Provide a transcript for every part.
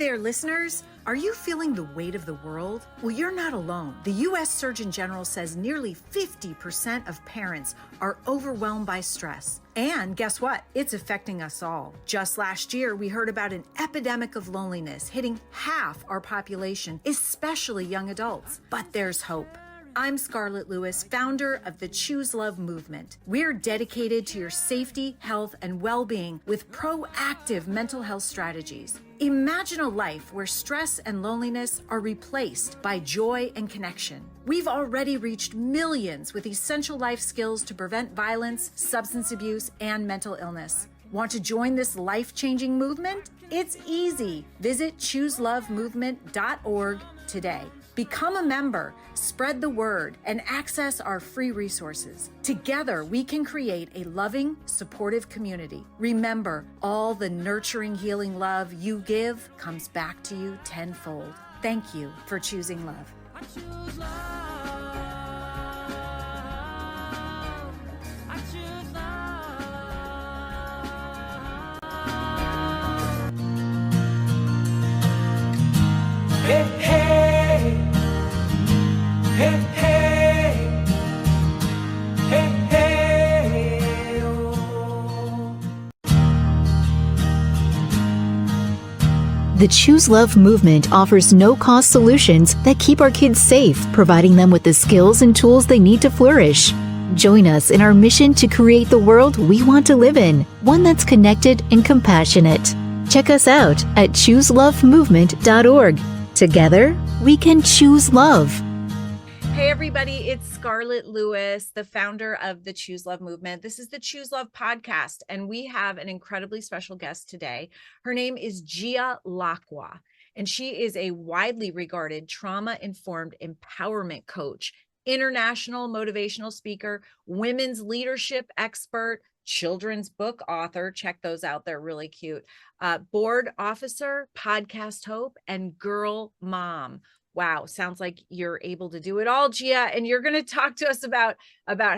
there, listeners. Are you feeling the weight of the world? Well, you're not alone. The U.S. Surgeon General says nearly 50% of parents are overwhelmed by stress. And guess what? It's affecting us all. Just last year, we heard about an epidemic of loneliness hitting half our population, especially young adults. But there's hope. I'm Scarlett Lewis, founder of the Choose Love movement. We're dedicated to your safety, health, and well-being with proactive mental health strategies. Imagine a life where stress and loneliness are replaced by joy and connection. We've already reached millions with essential life skills to prevent violence, substance abuse, and mental illness. Want to join this life-changing movement? It's easy. Visit chooselovemovement.org today. Become a member, spread the word, and access our free resources. Together, we can create a loving, supportive community. Remember, all the nurturing, healing love you give comes back to you tenfold. Thank you for choosing love. I choose love. I choose love. Hey, hey. Hey, hey, hey, hey, oh. The Choose Love movement offers no-cost solutions that keep our kids safe, providing them with the skills and tools they need to flourish. Join us in our mission to create the world we want to live in, one that's connected and compassionate. Check us out at chooselovemovement.org. Together, we can choose love. Hey everybody, it's Scarlett Lewis, the founder of the Choose Love movement. This is the Choose Love podcast, and we have an incredibly special guest today. Her name is Gia Lacqua, and she is a widely regarded trauma-informed empowerment coach, international motivational speaker, women's leadership expert, children's book author. Check those out. They're really cute. Board officer, podcast host, and girl mom. Wow, sounds like you're able to do it all, Gia, and you're going to talk to us about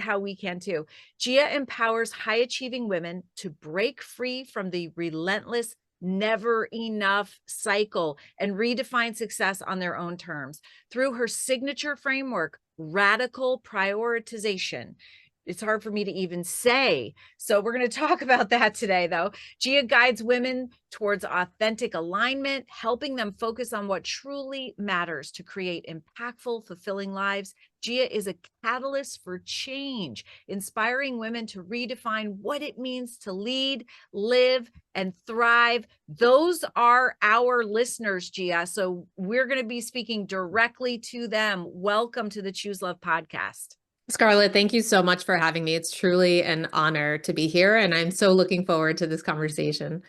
how we can too. Gia empowers high-achieving women to break free from the relentless, never enough cycle and redefine success on their own terms. Through her signature framework, radical prioritization. It's hard for me to even say. So we're going to talk about that today, though. Gia guides women towards authentic alignment, helping them focus on what truly matters to create impactful, fulfilling lives. Gia is a catalyst for change, inspiring women to redefine what it means to lead, live, and thrive. Those are our listeners, Gia. So we're going to be speaking directly to them. Welcome to the Choose Love podcast. Scarlett, thank you so much for having me. It's truly an honor to be here, and I'm so looking forward to this conversation.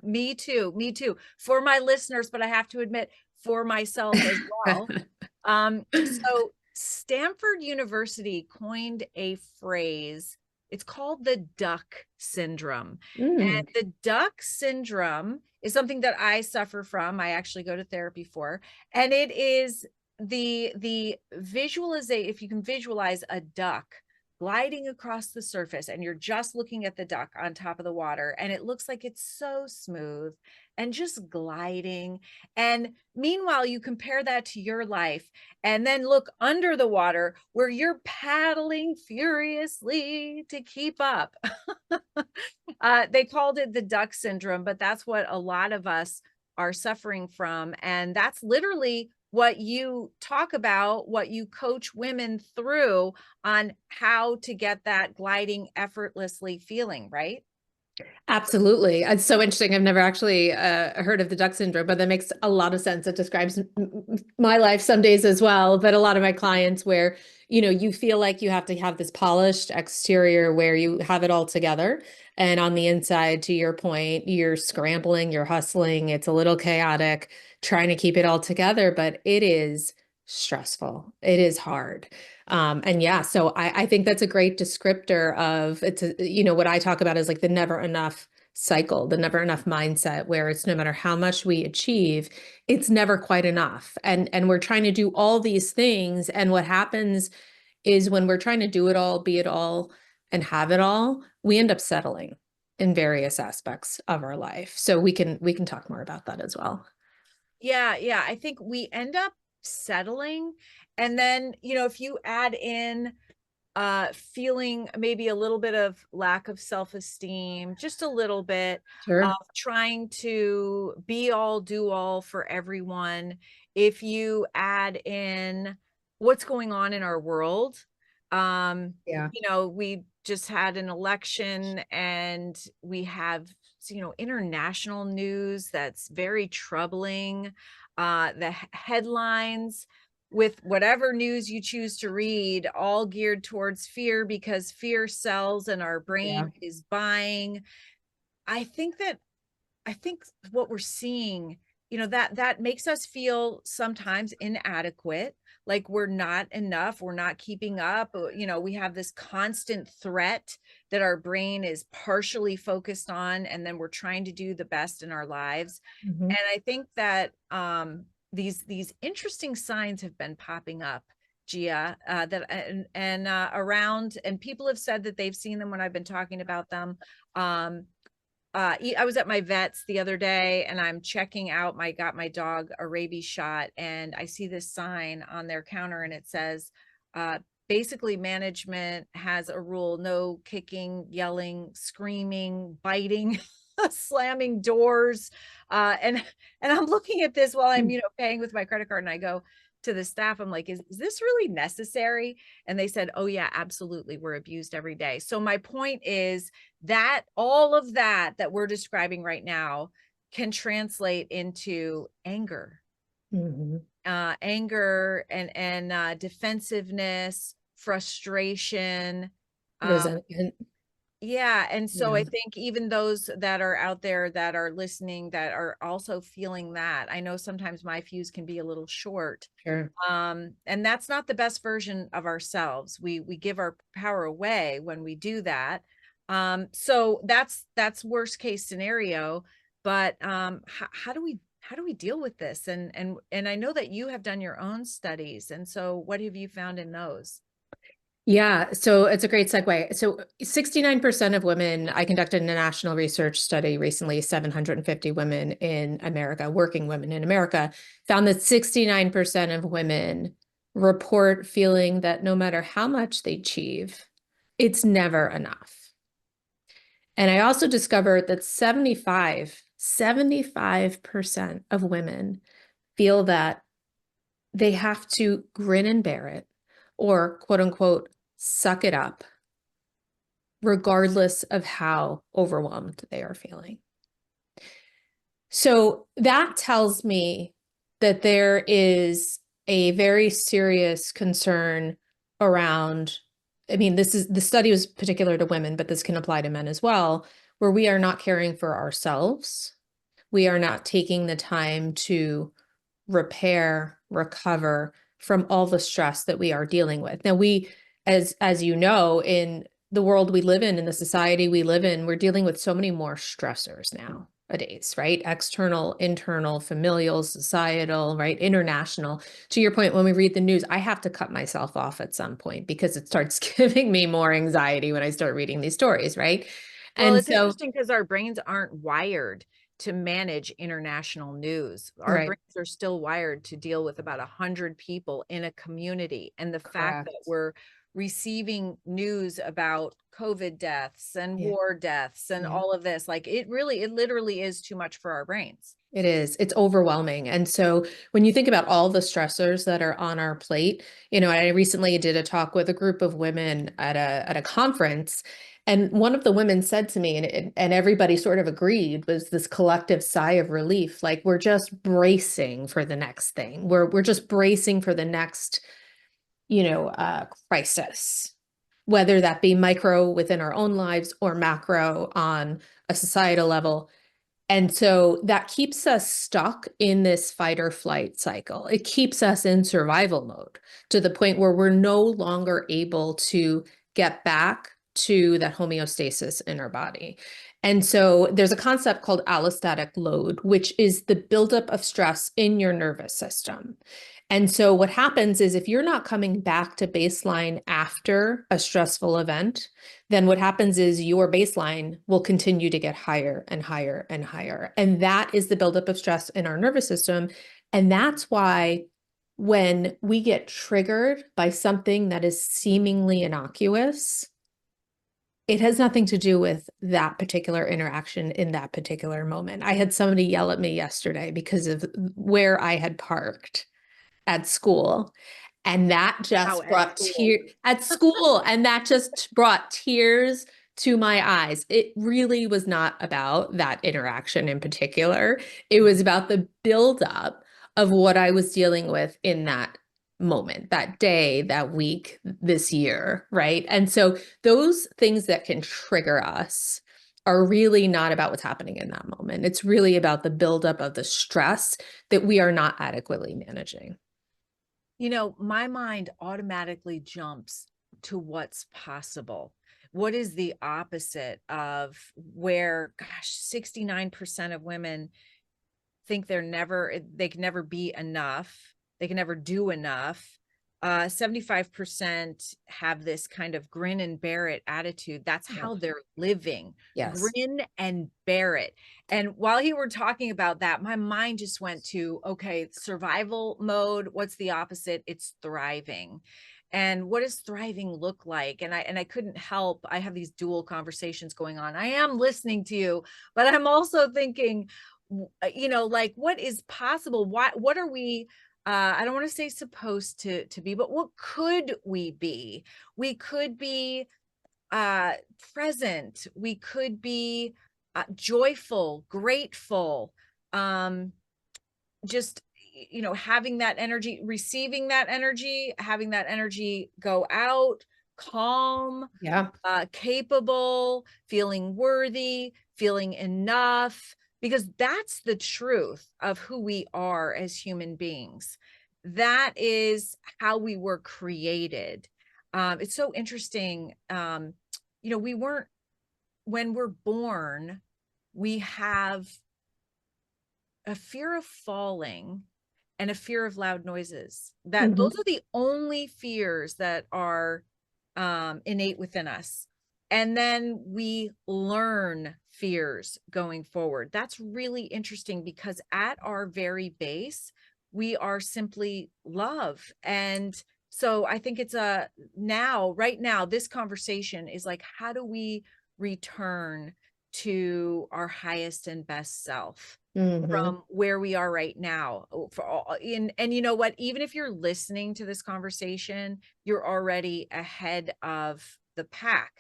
Me too. Me too. For my listeners, but I have to admit, for myself as well. So Stanford University coined a phrase. It's called the duck syndrome. And the duck syndrome is something that I suffer from. I actually go to therapy for, and it is the visualization. If you can visualize a duck gliding across the surface and you're just looking at the duck on top of the water, and it looks like it's so smooth and just gliding. And meanwhile, you compare that to your life and then look under the water where you're paddling furiously to keep up. They called it the duck syndrome, but that's what a lot of us are suffering from. And that's literally what you talk about, what you coach women through on how to get that gliding effortlessly feeling, right? Absolutely. It's so interesting. I've never actually heard of the duck syndrome, but that makes a lot of sense. It describes my life some days as well, but a lot of my clients where, you feel like you have to have this polished exterior where you have it all together. And on the inside, to your point, you're scrambling, you're hustling, it's a little chaotic, trying to keep it all together, but it is stressful. It is hard. And yeah, so I think that's a great descriptor of it's, what I talk about is like the never enough cycle, the never enough mindset, where it's no matter how much we achieve, it's never quite enough. And we're trying to do all these things. And what happens is when we're trying to do it all, be it all, and have it all, we end up settling in various aspects of our life. So we can talk more about that as well. Yeah. I think we end up settling. And then, if you add in feeling maybe a little bit of lack of self-esteem, just a little bit of Sure. trying to be all, do all for everyone. If you add in what's going on in our world, Yeah. we just had an election, and we have, international news that's very troubling. The headlines with whatever news you choose to read, all geared towards fear, because fear sells and our brain Yeah. is buying. I think that I think what we're seeing, that makes us feel sometimes inadequate, like we're not enough, we're not keeping up. We have this constant threat that our brain is partially focused on, and then we're trying to do the best in our lives. Mhm. And I think that these interesting signs have been popping up, Gia, that and around, and people have said that they've seen them when I've been talking about them. I was at my vet's the other day, and I'm checking out got my dog a rabies shot, and I see this sign on their counter, and it says, uh, basically management has a rule: no kicking, yelling, screaming, biting, slamming doors. And I'm looking at this while I'm, paying with my credit card, and I go to the staff, I'm like, is this really necessary? And they said, oh yeah, absolutely. We're abused every day. So my point is that all of that we're describing right now can translate into anger, Mhm. anger and defensiveness, frustration. uh, Resentment. yeah. And so Yeah. I think even those that are out there that are listening that are also feeling that, I know sometimes my fuse can be a little short. Sure. And that's not the best version of ourselves. We give our power away when we do that. So that's worst case scenario. But how do we deal with this? And I know that you have done your own studies. And so what have you found in those? Yeah, so it's a great segue. So 69% of women, I conducted a national research study recently, 750 women in America, working women in America, found that 69% of women report feeling that no matter how much they achieve, it's never enough. And I also discovered that 75% of women feel that they have to grin and bear it, or quote unquote, suck it up, regardless of how overwhelmed they are feeling. So that tells me that there is a very serious concern around, I mean, the study was particular to women, but this can apply to men as well, where we are not caring for ourselves. We are not taking the time to repair, recover from all the stress that we are dealing with. Now, as you know, in the world we live in the society we live in, we're dealing with so many more stressors nowadays, right? External, internal, familial, societal, right? International. To your point, when we read the news, I have to cut myself off at some point because it starts giving me more anxiety when I start reading these stories, right? Well, And it's so, interesting because our brains aren't wired to manage international news. Our right, brains are still wired to deal with about 100 people in a community. And the fact that correct. we're receiving news about COVID deaths and Yeah. war deaths and Yeah. all of this, like it literally is too much for our brains. It is. It's overwhelming. And so when you think about all the stressors that are on our plate, I recently did a talk with a group of women at a conference, and one of the women said to me, and everybody sort of agreed, was this collective sigh of relief, like we're just bracing for the next thing. We're just bracing for the next, crisis, whether that be micro within our own lives or macro on a societal level. And so that keeps us stuck in this fight or flight cycle. It keeps us in survival mode to the point where we're no longer able to get back to that homeostasis in our body. And so there's a concept called allostatic load, which is the buildup of stress in your nervous system. And so what happens is if you're not coming back to baseline after a stressful event, then what happens is your baseline will continue to get higher and higher and higher. And that is the buildup of stress in our nervous system. And that's why when we get triggered by something that is seemingly innocuous, it has nothing to do with that particular interaction in that particular moment. I had somebody yell at me yesterday because of where I had parked at school. And that just brought tears at school. And that just brought tears to my eyes. It really was not about that interaction in particular. It was about the buildup of what I was dealing with in that moment, that day, that week, this year, right? And so those things that can trigger us are really not about what's happening in that moment. It's really about the buildup of the stress that we are not adequately managing. My mind automatically jumps to what's possible. What is the opposite of where, gosh, 69% of women think they can never be enough. They can never do enough. 75% have this kind of grin and bear it attitude. That's how they're living. Yes. Grin and bear it. And while you were talking about that, my mind just went to, okay, survival mode. What's the opposite? It's thriving. And what does thriving look like? And I couldn't help. I have these dual conversations going on. I am listening to you, but I'm also thinking, like, what is possible? What are we, I don't want to say supposed to be, but what could we be? We could be present. We could be joyful, grateful, just having that energy, receiving that energy, having that energy go out, calm, capable, feeling worthy, feeling enough, because that's the truth of who we are as human beings. That is how we were created. It's so interesting. We weren't, when we're born, we have a fear of falling and a fear of loud noises. That those are the only fears that are innate within us. And then we learn fears going forward. That's really interesting because at our very base, we are simply love. And so I think it's right now, this conversation is like, how do we return to our highest and best self from where we are right now? And you know what, even if you're listening to this conversation, you're already ahead of the pack,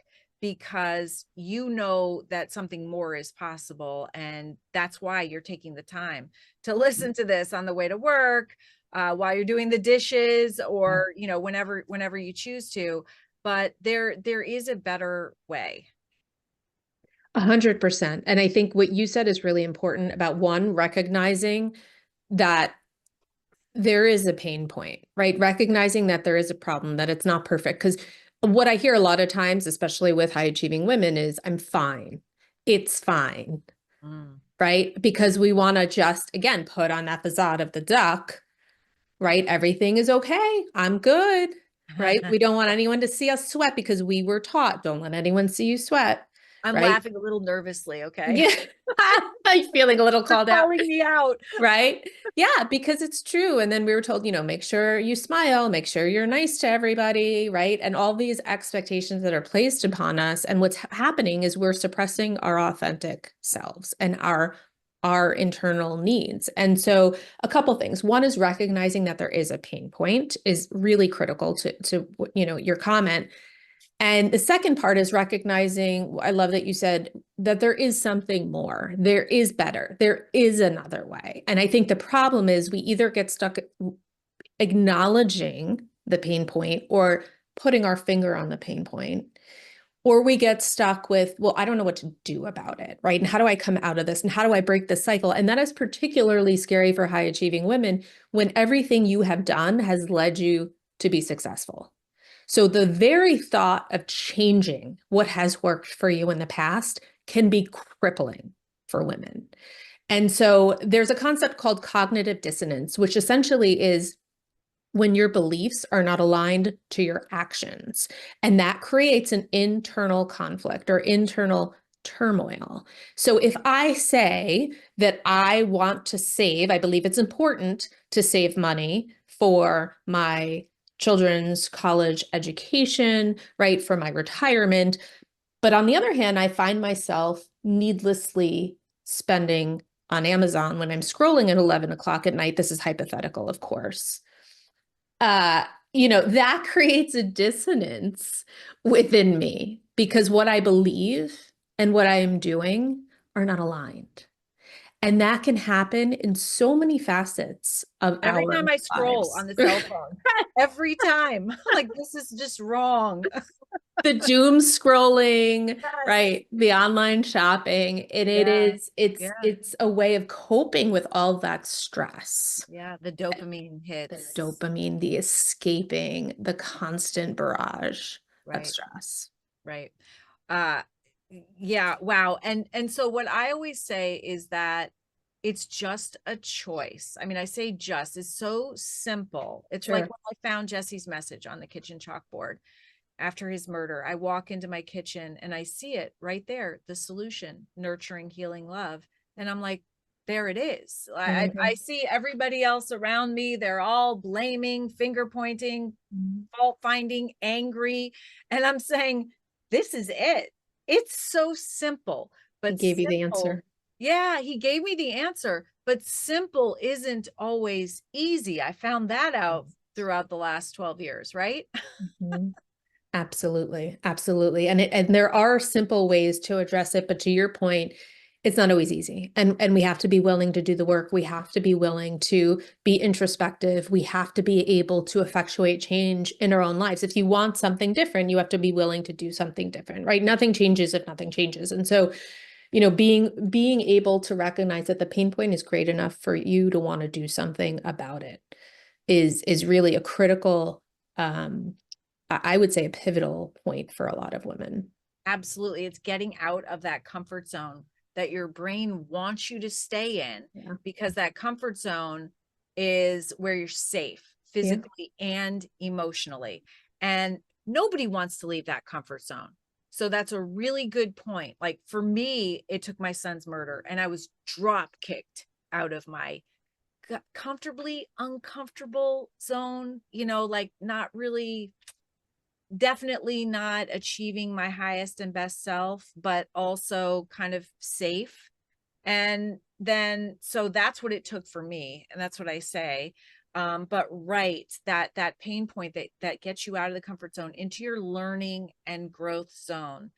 because you know that something more is possible. And that's why you're taking the time to listen to this on the way to work, while you're doing the dishes, or whenever you choose to. But there is a better way. 100%. And I think what you said is really important about, one, recognizing that there is a pain point, right? Recognizing that there is a problem, that it's not perfect. Because what I hear a lot of times, especially with high achieving women, is I'm fine. It's fine. Right? Because we want to just, again, put on that facade of the duck, right? Everything is okay. I'm good. Right? We don't want anyone to see us sweat because we were taught, don't let anyone see you sweat. I'm right? laughing a little nervously. Okay. Yeah. I'm feeling a little called out. Calling me out. Right? Yeah, because it's true. And then we were told, make sure you smile, make sure you're nice to everybody, right? And all these expectations that are placed upon us. And what's happening is we're suppressing our authentic selves and our internal needs. And so a couple things. One is recognizing that there is a pain point is really critical to your comment. And the second part is recognizing, I love that you said that there is something more, there is better, there is another way. And I think the problem is we either get stuck acknowledging the pain point or putting our finger on the pain point, or we get stuck with, well, I don't know what to do about it, right? And how do I come out of this? And how do I break the cycle? And that is particularly scary for high achieving women when everything you have done has led you to be successful. So the very thought of changing what has worked for you in the past can be crippling for women. And so there's a concept called cognitive dissonance, which essentially is when your beliefs are not aligned to your actions. And that creates an internal conflict or internal turmoil. So if I say that I want to save, I believe it's important to save money for my children's college education, right, for my retirement. But on the other hand, I find myself needlessly spending on Amazon when I'm scrolling at 11 o'clock at night. This is hypothetical, of course. That creates a dissonance within me because what I believe and what I am doing are not aligned. And that can happen in so many facets of Every our time I scroll lives. on the cell phone, every time, like, this is just wrong. The doom scrolling, Yes. right? The online shopping. And it Yeah. is, it's Yeah. it's a way of coping with all that stress. Yeah. The dopamine The hits. dopamine, the escaping, the constant barrage of Right. stress. Right. Uh yeah, wow. And so what I always say is that it's just a choice. I mean, I say just, it's so simple. It's like Sure. when I found Jesse's message on the kitchen chalkboard after his murder. I walk into my kitchen and I see it right there, the solution, nurturing, healing, love. And I'm like, there it is. I Mhm. see everybody else around me. They're all blaming, finger pointing, Mhm. fault finding, angry. And I'm saying, this is it. It's so simple, He but gave you the simple. answer. Yeah, he gave me the answer, but simple isn't always easy. I found that out throughout the last 12 years, right? Mhm. Absolutely. Absolutely. And there are simple ways to address it, but to your point, it's not always easy. And we have to be willing to do the work. We have to be willing to be introspective. We have to be able to effectuate change in our own lives. If you want something different, you have to be willing to do something different, right? Nothing changes if nothing changes. And so, being able to recognize that the pain point is great enough for you to want to do something about it is really a critical I would say a pivotal point for a lot of women. Absolutely. It's getting out of that comfort zone that your brain wants you to stay in, Yeah. because that comfort zone is where you're safe Yeah. physically and emotionally. And nobody wants to leave that comfort zone. So that's a really good point. Like for me, it took my son's murder and I was drop kicked out of my comfortably uncomfortable zone, like not really, definitely not achieving my highest and best self, but also kind of safe. And then, so that's what it took for me. And that's what I say. But right, that pain point that gets you out of the comfort zone into your learning and growth zone.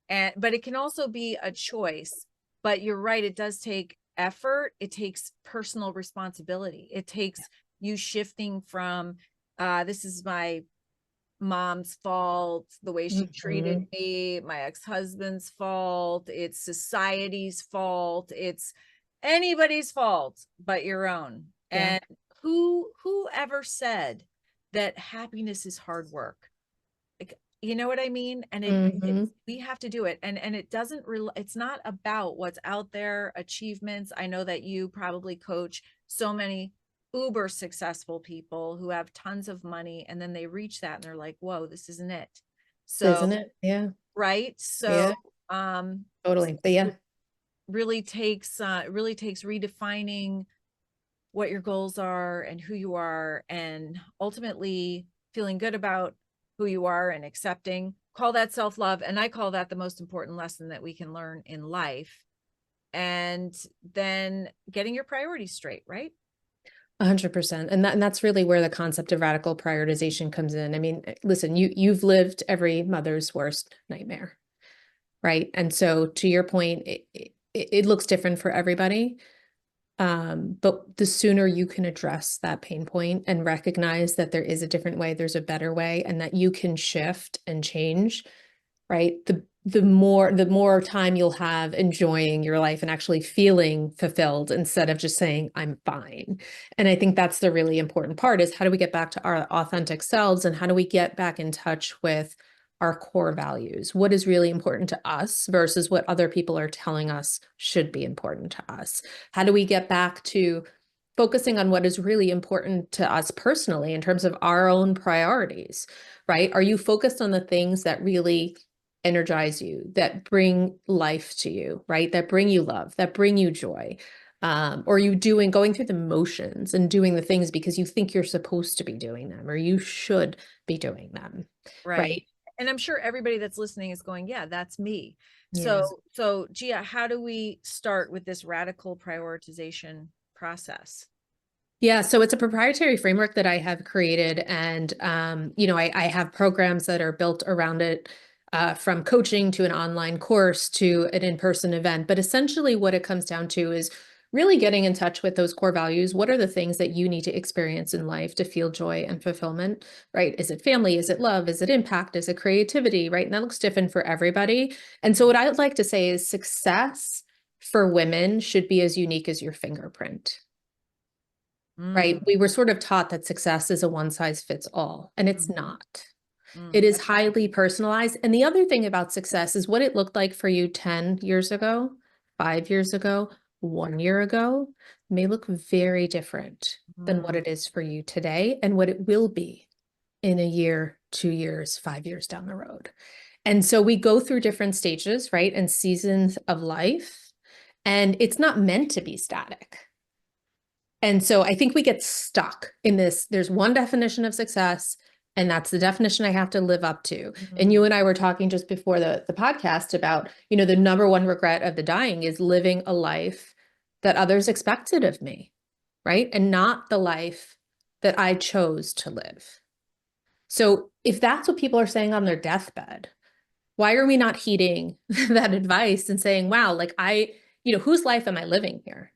But it can also be a choice. But you're right, it does take effort. It takes personal responsibility. It takes you shifting from this is my mom's fault, the way she treated Mhm. me, my ex-husband's fault, it's society's fault, it's anybody's fault but your own. Yeah. And whoever said that happiness is hard work? Like, you know what I mean? And Mhm. we have to do it. And it doesn't really, it's not about what's out there, achievements. I know that you probably coach so many uber successful people who have tons of money and then they reach that and they're like, whoa, this isn't it. So, Isn't it? Yeah. right. So, Yeah. um, Totally. But yeah. really takes redefining what your goals are and who you are, and ultimately feeling good about who you are and accepting. Call that self-love. And I call that the most important lesson that we can learn in life. And then getting your priorities straight, right? 100%. And that's really where the concept of radical prioritization comes in. I mean, listen, you've lived every mother's worst nightmare, right? And so to your point, it looks different for everybody. But the sooner you can address that pain point and recognize that there is a different way, there's a better way, and that you can shift and change, right? The more time you'll have enjoying your life and actually feeling fulfilled instead of just saying, I'm fine. And I think that's the really important part is how do we get back to our authentic selves and how do we get back in touch with our core values? What is really important to us versus what other people are telling us should be important to us? How do we get back to focusing on what is really important to us personally in terms of our own priorities, right? Are you focused on the things that really energize you, that bring life to you, right? That bring you love, that bring you joy? Or are you going through the motions and doing the things because you think you're supposed to be doing them or you should be doing them, Right. right? And I'm sure everybody that's listening is going, yeah, that's me. Yeah. So Gia, how do we start with this radical prioritization process? Yeah, so it's a proprietary framework that I have created, and I have programs that are built around it, from coaching to an online course to an in-person event. But essentially, what it comes down to is really getting in touch with those core values. What are the things that you need to experience in life to feel joy and fulfillment, right? Is it family? Is it love? Is it impact? Is it creativity, right? And that looks different for everybody. And so, what I would like to say is success for women should be as unique as your fingerprint. Mm, Right? We were sort of taught that success is a one size fits all, and it's mhm, not. It is highly personalized. And the other thing about success is what it looked like for you 10 years ago, 5 years ago, 1 year ago may look very different than what mm. it is for you today and what it will be in a year, 2 years, 5 years down the road. And so we go through different stages, right? And seasons of life, and it's not meant to be static. And so I think we get stuck in this. There's one definition of success, and that's the definition I have to live up to. And you Mhm. and I were talking just before the podcast about, the number one regret of the dying is living a life that others expected of me, right? And not the life that I chose to live. So if that's what people are saying on their deathbed, why are we not heeding that advice and saying, wow, like whose life am I living here?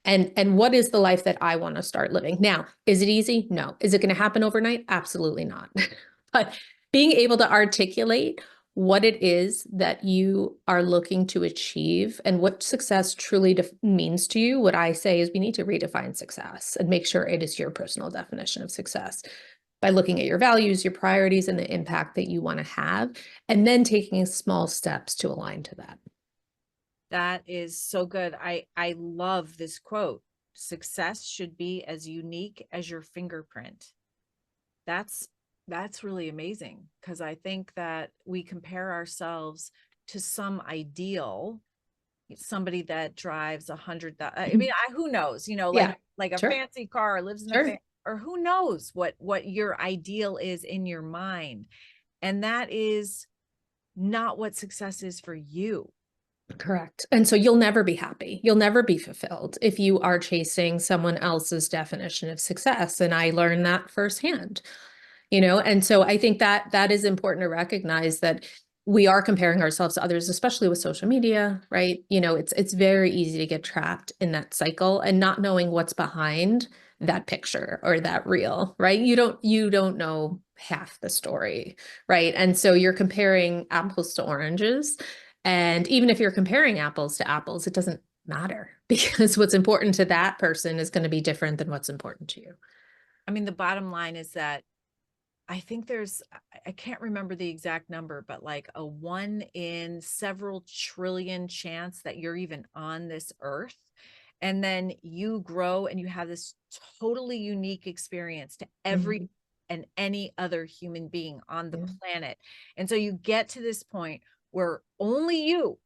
And what is the life that I want to start living? Now, is it easy? No. Is it going to happen overnight? Absolutely not. But being able to articulate what it is that you are looking to achieve and what success truly means to you, what I say is we need to redefine success and make sure it is your personal definition of success by looking at your values, your priorities, and the impact that you want to have, and then taking small steps to align to that. That is so good. I love this quote. Success should be as unique as your fingerprint. That's that's really amazing because I think that we compare ourselves to some ideal, somebody that drives 100. I mean, who knows? Yeah, like a sure, fancy car, lives in a sure. or who knows what your ideal is in your mind, and that is not what success is for you. Correct. And so you'll never be happy. You'll never be fulfilled if you are chasing someone else's definition of success. And I learned that firsthand, and so I think that that is important to recognize that we are comparing ourselves to others, especially with social media, right? It's very easy to get trapped in that cycle and not knowing what's behind that picture or that reel, right? You don't know half the story, right? And so you're comparing apples to oranges. And even if you're comparing apples to apples, it doesn't matter because what's important to that person is going to be different than what's important to you. I mean, the bottom line is that I think I can't remember the exact number, but like a 1 in several trillion chance that you're even on this earth. And then you grow and you have this totally unique experience to every Mhm. and any other human being on the Yeah. planet. And so you get to this point where only you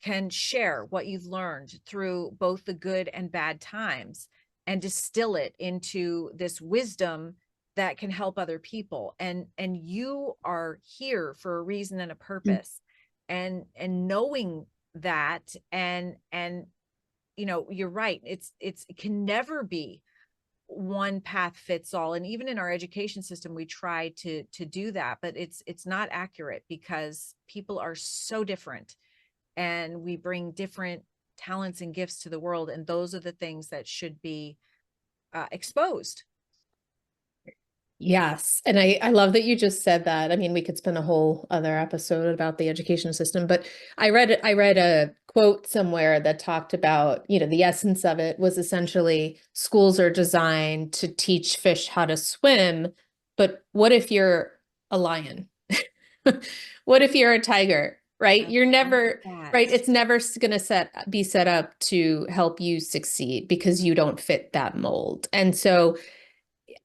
can share what you've learned through both the good and bad times and distill it into this wisdom that can help other people. And you are here for a reason and a Mm. purpose. And knowing that, and you're right, it can never be one path fits all. And even in our education system we try to do that, but it's not accurate because people are so different and we bring different talents and gifts to the world, and those are the things that should be exposed. Yes. And I love that you just said that. I mean, we could spend a whole other episode about the education system, but I read a quote somewhere that talked about, the essence of it was essentially schools are designed to teach fish how to swim, but what if you're a lion? What if you're a tiger? right? You're never, that. right? It's never going to be set up to help you succeed because you don't fit that mold. And so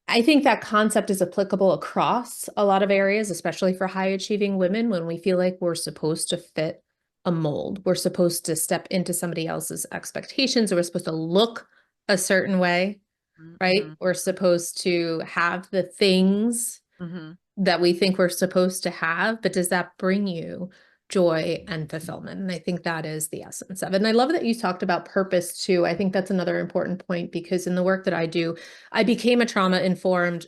I think that concept is applicable across a lot of areas, especially for high achieving women, when we feel like we're supposed to fit a mold. We're supposed to step into somebody else's expectations, or we're supposed to look a certain way, right? Mhm. We're supposed to have the things Mhm. that we think we're supposed to have, but does that bring you joy and fulfillment? And I think that is the essence of it. And I love that you talked about purpose too. I think that's another important point, because in the work that I do, I became a trauma-informed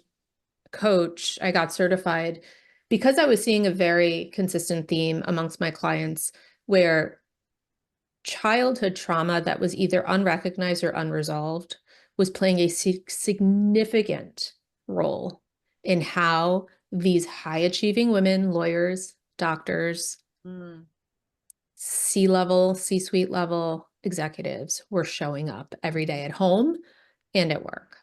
coach. I got certified because I was seeing a very consistent theme amongst my clients where childhood trauma that was either unrecognized or unresolved was playing a significant role in how these high achieving women, lawyers, doctors, Mm. C-level, C-suite level executives were showing up every day at home and at work.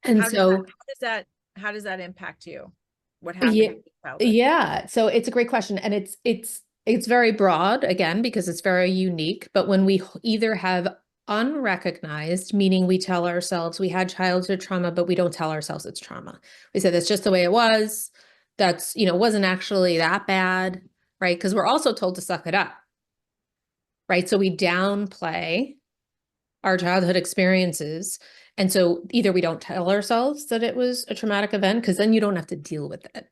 And How does that so, how does that how does that impact you? What yeah, happened in your childhood? yeah. So it's a great question. And it's very broad again, because it's very unique. But when we either have unrecognized, meaning we tell ourselves we had childhood trauma, but we don't tell ourselves it's trauma. We say that's just the way it was. That's, wasn't actually that bad, right? Because we're also told to suck it up, right? So we downplay our childhood experiences. And so either we don't tell ourselves that it was a traumatic event, because then you don't have to deal with it.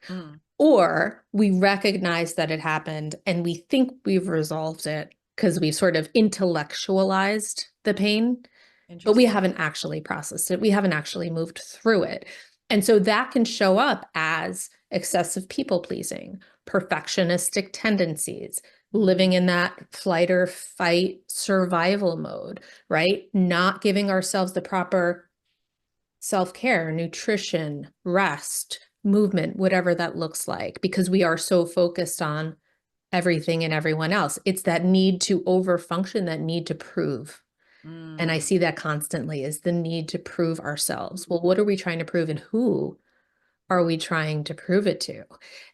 Mm. Or we recognize that it happened and we think we've resolved it because we've sort of intellectualized the pain, but we Interesting. haven't actually processed it. We haven't actually moved through it. And so that can show up as excessive people pleasing, perfectionistic tendencies, living in that flight or fight survival mode, right? Not giving ourselves the proper self-care, nutrition, rest, movement, whatever that looks like, because we are so focused on everything and everyone else. It's that need to overfunction, that need to prove. And I Mm. see that constantly, is the need to prove ourselves. Well, what are we trying to prove, and who are we trying to prove it to?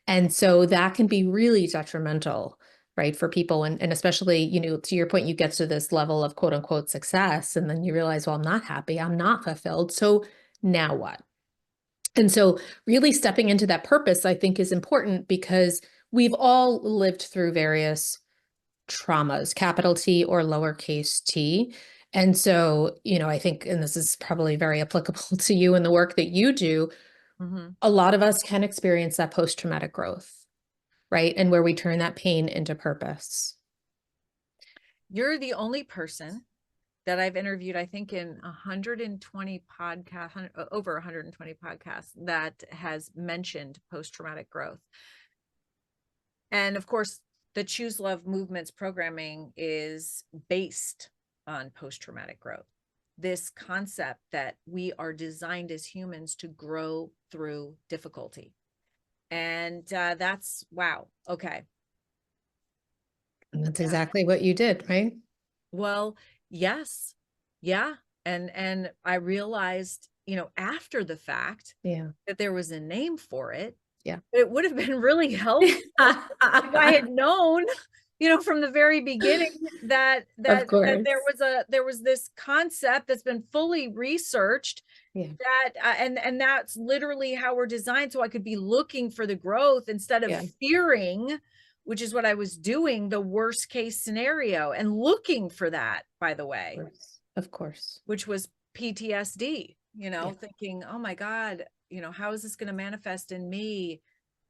And so that can be really detrimental, right, for people. And especially, to your point, you get to this level of quote unquote success, and then you realize, well, I'm not happy, I'm not fulfilled. So now what? And so really stepping into that purpose, I think, is important, because we've all lived through various traumas, capital T or lowercase t. And so, I think, and this is probably very applicable to you in the work that you do, Mhm. a lot of us can experience that post-traumatic growth, right? And where we turn that pain into purpose. You're the only person that I've interviewed, I think, in 120 podcasts, over 120 podcasts, that has mentioned post-traumatic growth. And of course, the Choose Love Movement's programming is based on post-traumatic growth. This concept that we are designed as humans to grow through difficulty. And that's, wow. Okay. And that's Yeah. exactly what you did, right? Well, yes. Yeah. And I realized, after the fact, Yeah. that there was a name for it. Yeah. It would have been really helpful if I had known, from the very beginning that Of there was this concept that's been fully researched, Yeah. that and that's literally how we're designed. So I could be looking for the growth instead of Yeah. fearing, which is what I was doing, the worst case scenario, and looking for that, by the way, Of course. which was PTSD, Yeah. thinking, oh my God, how is this going to manifest in me?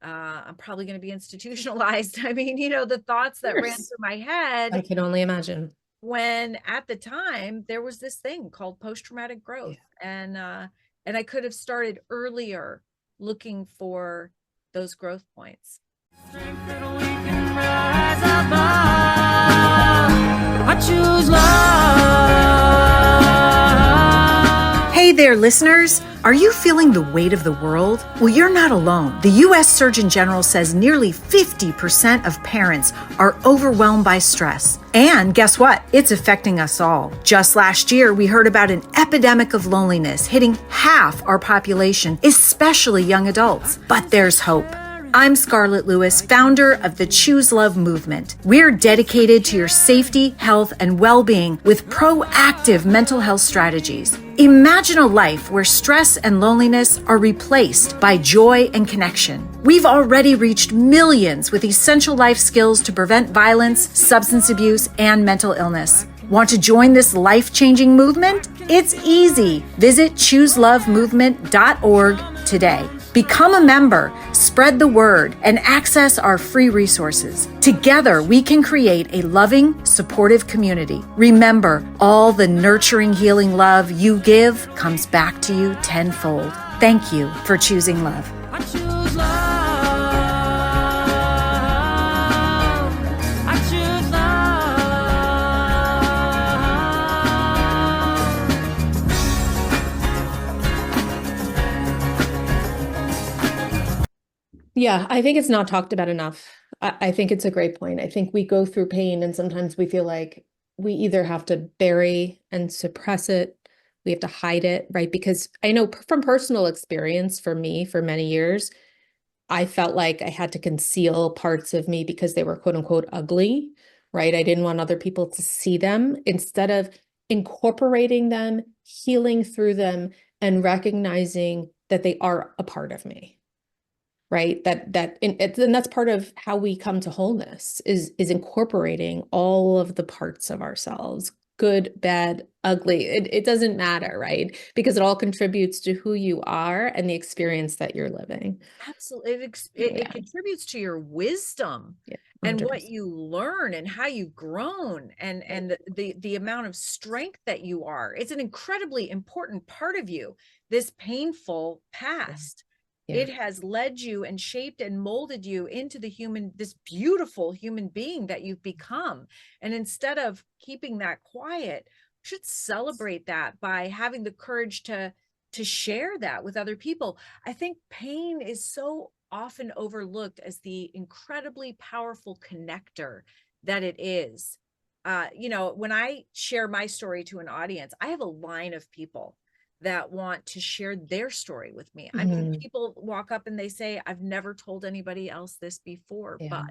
I'm probably going to be institutionalized. I mean, the thoughts that ran course. through my I head, can only imagine. when at the time there was this thing called post-traumatic growth. And I could have started earlier looking for those growth points. Strength that we can rise above. I choose love. Hey there, listeners. Are you feeling the weight of the world? Well, you're not alone. The U.S. Surgeon General says nearly 50% of parents are overwhelmed by stress. And guess what? It's affecting us all. Just last year, we heard about an epidemic of loneliness hitting half our population, especially young adults. But there's hope. I'm Scarlett Lewis, founder of the Choose Love movement. We're dedicated to your safety, health, and well-being with proactive mental health strategies. Imagine a life where stress and loneliness are replaced by joy and connection. We've already reached millions with essential life skills to prevent violence, substance abuse, and mental illness. Want to join this life-changing movement? It's easy. Visit chooselovemovement.org today. Become a member, spread the word, and access our free resources. Together, we can create a loving, supportive community. Remember, all the nurturing, healing love you give comes back to you tenfold. Thank you for choosing love. I choose love. I choose love. Yeah, I think it's not talked about enough. I think it's a great point. I think we go through pain and sometimes we feel like we either have to bury and suppress it, we have to hide it, right? Because I know from personal experience for me, for many years, I felt like I had to conceal parts of me because they were quote unquote ugly, right? I didn't want other people to see them instead of incorporating them, healing through them, and recognizing that they are a part of me. Right. And that's part of how we come to wholeness is incorporating all of the parts of ourselves, good, bad, ugly. It doesn't matter, right? Because it all contributes to who you are and the experience that you're living. Absolutely. It contributes to your wisdom and 100%. what you learn and how you've grown and the amount of strength that you are. It's an incredibly important part of you, this painful past. Yeah. It has led you and shaped and molded you into this beautiful human being that you've become. And instead of keeping that quiet, we should celebrate that by having the courage to share that with other people. I think pain is so often overlooked as the incredibly powerful connector that it is. When I share my story to an audience, I have a line of people that want to share their story with me. I mean, people walk up and they say, I've never told anybody else this before. Yeah.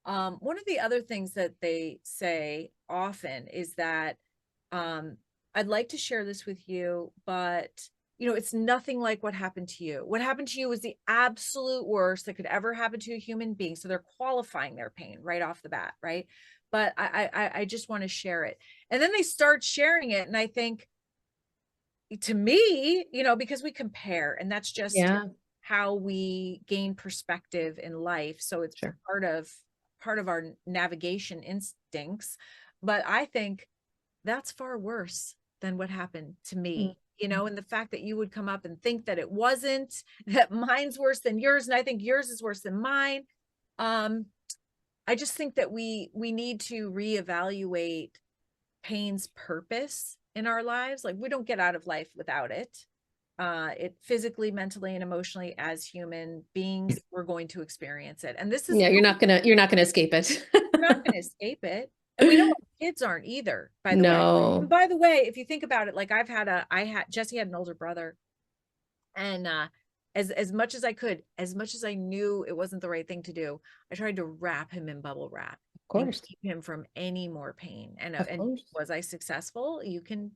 But one of the other things that they say often is that I'd like to share this with you, but it's nothing like what happened to you. What happened to you was the absolute worst that could ever happen to a human being. So they're qualifying their pain right off the bat, right? But I just want to share it. And then they start sharing it. And I think, to me, because we compare, and that's just how we gain perspective in life. So it's part of our navigation instincts. But I think that's far worse than what happened to me, and the fact that you would come up and think that it wasn't, that mine's worse than yours. And I think yours is worse than mine. I just think that we need to reevaluate pain's purpose in our lives. Like, we don't get out of life without it. It physically, mentally, and emotionally, as human beings, we're going to experience it. And this is you're not gonna escape it. You're not gonna escape it. And we know our kids aren't either, by the way. And by the way, if you think about it, like Jesse had an older brother, and as much as I could, as much as I knew it wasn't the right thing to do, I tried to wrap him in bubble wrap. Of course. Keep him from any more pain. And was I successful? You can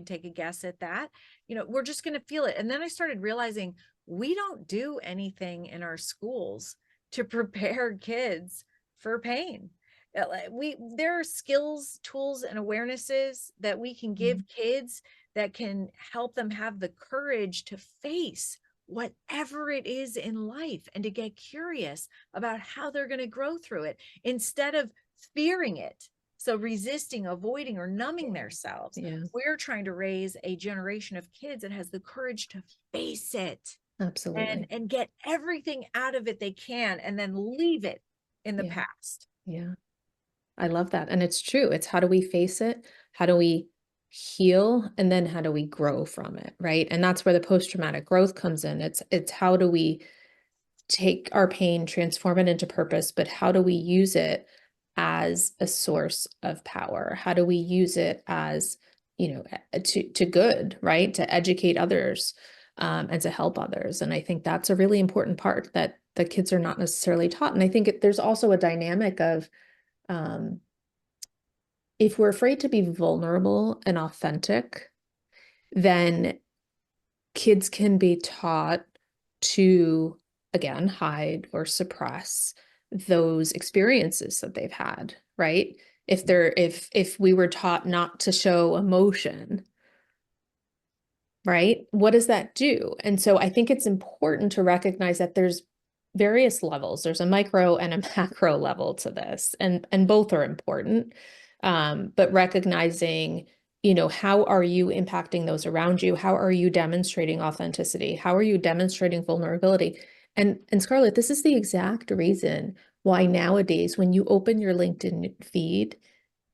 take a guess at that. We're just going to feel it. And then I started realizing we don't do anything in our schools to prepare kids for pain. There are skills, tools, and awarenesses that we can give kids that can help them have the courage to face whatever it is in life and to get curious about how they're going to grow through it instead of fearing it. So resisting, avoiding, or numbing themselves. We're trying to raise a generation of kids that has the courage to face it. Absolutely. And get everything out of it they can, and then leave it in the past. Yeah. I love that. And it's true. It's how do we face it? How do we heal? And then how do we grow from it? Right. And that's where the post-traumatic growth comes in. It's how do we take our pain, transform it into purpose, but how do we use it as a source of power? How do we use it as, to good, right? To educate others, and to help others. And I think that's a really important part that that kids are not necessarily taught. And I think there's also a dynamic of, if we're afraid to be vulnerable and authentic, then kids can be taught to, again, hide or suppress those experiences that they've had, right? If we were taught not to show emotion, right? What does that do? And so I think it's important to recognize that there's various levels. There's a micro and a macro level to this, and both are important. But recognizing, how are you impacting those around you? How are you demonstrating authenticity? How are you demonstrating vulnerability? And Scarlett, this is the exact reason why nowadays, when you open your LinkedIn feed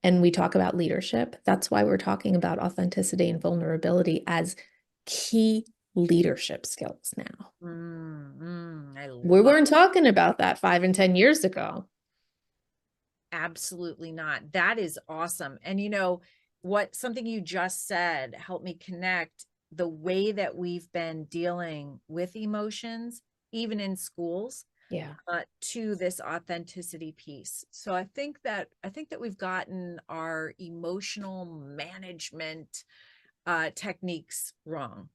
and we talk about leadership, that's why we're talking about authenticity and vulnerability as key leadership skills now. We weren't talking about that 5 and 10 years ago. Absolutely not. That is awesome. And something you just said helped me connect the way that we've been dealing with emotions, even in schools, to this authenticity piece. So I think that we've gotten our emotional management techniques wrong.